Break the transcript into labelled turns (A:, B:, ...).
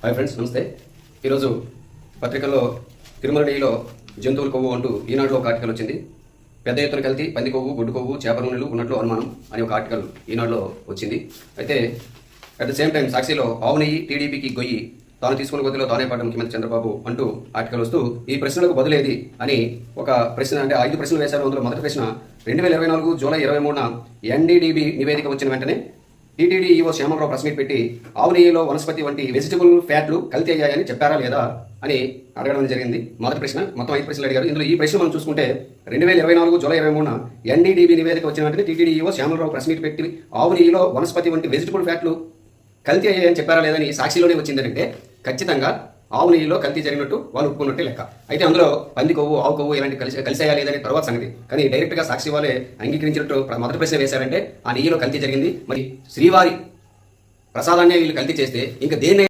A: Hi friends, నమస్తే. ఈరోజు పత్రికల్లో తిరుమల నెయ్యిలో జంతువుల కొవ్వు అంటూ ఈనాడులో ఒక ఆర్టికల్ వచ్చింది. పెద్ద ఎత్తున కలిసి పంది కొవ్వు, గుడ్డు కొవ్వు, చేప నూనెలు ఉన్నట్లు అనుమానం అని ఒక ఆర్టికల్ ఈనాడులో వచ్చింది. అయితే అట్ ద సేమ్ టైం సాక్షిలో ఆవు నెయ్యి టీడీపీకి గొయ్యి, తాను తీసుకున్న కొద్దిలో తానే పాటు ముఖ్యమంత్రి చంద్రబాబు అంటూ ఆర్టికల్ వస్తూ ఈ ప్రశ్నలకు బదులేది అని ఒక ప్రశ్న, అంటే 5 ప్రశ్నలు వేశారు. అందులో మొదటి ప్రశ్న 2024 జూలై 23న ఎన్డీడీబీ నివేదిక వచ్చిన వెంటనే TTD EO Shyamala Rao press meet పెట్టి ఆవు నెయ్యిలో వనస్పతి వంటి వెజిటబుల్ ఫ్యాట్లు కల్తీ అయ్యాయని చెప్పారా లేదా అని అడగడం జరిగింది. మొదటి ప్రశ్న. మొత్తం 5 ప్రశ్నలు అడిగారు. ఇందులో ఈ ప్రశ్న మనం చూసుకుంటే 2024 జూలై 23న ఎన్డీడీబీ నివేదిక వచ్చిన వెంటనే TTD EO Shyamala Rao press meet పెట్టి ఆవు నెయ్యిలో వనస్పతి వంటి వెజిటబుల్ ఫ్యాట్లు కల్తీ అయ్యాయని చెప్పారా లేదని సాక్షిలోనే వచ్చిందంటే ఖచ్చితంగా ఆవు నెయ్యిలో కల్తీ జరిగినట్టు వాళ్ళు ఒప్పుకున్నట్టే లెక్క. అయితే అందులో పంది కొవ్వు, ఆవు కొవ్వు ఇలాంటి కలిసాయా లేదని తర్వాత సంగతి. కానీ డైరెక్ట్గా సాక్షి వాళ్ళే అంగీకరించినట్టు మొదటి ప్రశ్న వేశారంటే ఆ నెయ్యిలో కల్తీ జరిగింది. మరి శ్రీవారి ప్రసాదాన్నే వీళ్ళు కల్తీ చేస్తే ఇంకా దేన్ని